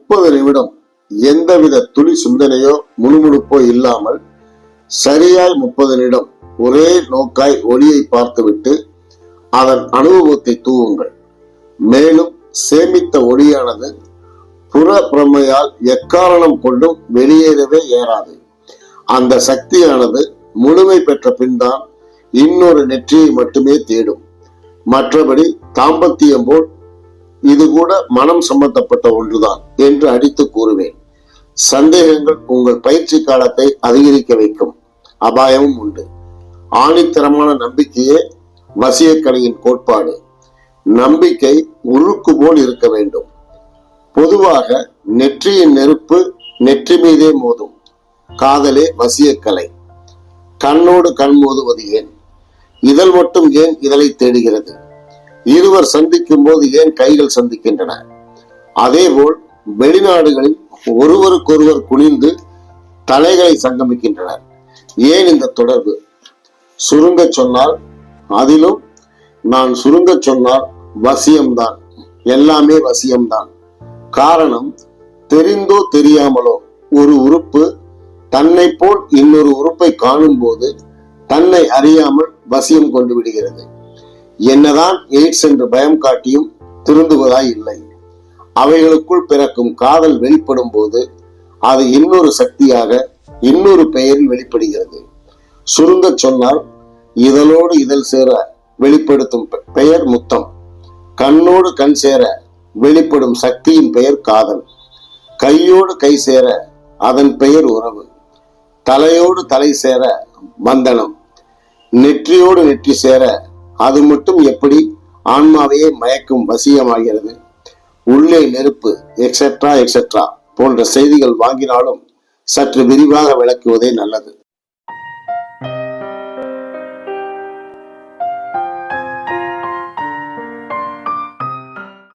30 நிமிடம் எந்தவித துளி சிந்தனையோ முணுமுணுப்போ இல்லாமல் சரியாய் 30 நிமிடம் ஒரே நோக்காய் ஒளியை பார்த்துவிட்டு அதன் அனுபவத்தை தூவுங்கள். மேலும் சேமித்த ஒளியானது புற பிரமையால் எக்காரணம் கொண்டும் வெளியேறவே ஏறாது. அந்த சக்தியானது முழுமை பெற்ற பின்தான் இன்னொரு நெற்றியை மட்டுமே தேடும். மற்றபடி தாம்பத்தியம் போல் இது கூட மனம் சம்பந்தப்பட்ட ஒன்றுதான் என்று அடித்து கூறுவேன். சந்தேகங்கள் உங்கள் பயிற்சி காலத்தை அதிகரிக்க வைக்கும் அபாயமும் உண்டு. ஆணித்தரமான நம்பிக்கையே வசியக்கலையின் கோட்பாடு. நம்பிக்கை உருக்கு போல் இருக்க வேண்டும். பொதுவாக நெற்றியின் நெருப்பு நெற்றி மீதே மோதும். காதலே வசியக்கலை. கண்ணோடு கண் மோதுவது ஏன்? இதழ் மட்டும் ஏன் இதழை தேடுகிறது? இருவர் சந்திக்கும் போது ஏன் கைகள் சந்திக்கின்றன? அதேபோல் வெளிநாடுகளில் ஒருவருக்கொருவர் குனிந்து தலைகளை சங்கமிக்கின்றனர். ஏன் இந்த தொடர்பு? சுருங்க சொன்னால், அதிலும் நான் சுருங்க சொன்னால் வசியம்தான். எல்லாமே வசியம்தான். காரணம், தெரிந்தோ தெரியாமலோ ஒரு உறுப்பு தன்னை போல் இன்னொரு உறுப்பை காணும் போது தன்னை அறியாமல் வசியம் கொண்டு விடுகிறது. என்னதான் எய்ட்ஸ் என்று பயம் காட்டியும் திருந்துவதாய் இல்லை. அவைகளுக்குள் பிறக்கும் காதல் வெளிப்படும் போது அது இன்னொரு சக்தியாக இன்னொரு பெயரில் வெளிப்படுகிறது. சுருங்க சொன்னால், இதழோடு இதழ் சேர வெளிப்படுத்தும் பெயர் முத்தம். கண்ணோடு கண் சேர வெளிப்படும் சக்தியின் பெயர் காதல். கையோடு கை சேர அதன் பெயர் உறவு. தலையோடு தலை சேர பந்தனம். நெற்றியோடு நெற்றி சேர அது மட்டும் எப்படி ஆன்மாவையே மயக்கும் வசியமாகிறது? உள்ளே நெருப்பு எக்ஸெட்ரா எக்ஸெட்ரா போன்ற செய்திகள் வாங்கினாலும் சற்று விரிவாக விளக்குவதே நல்லது.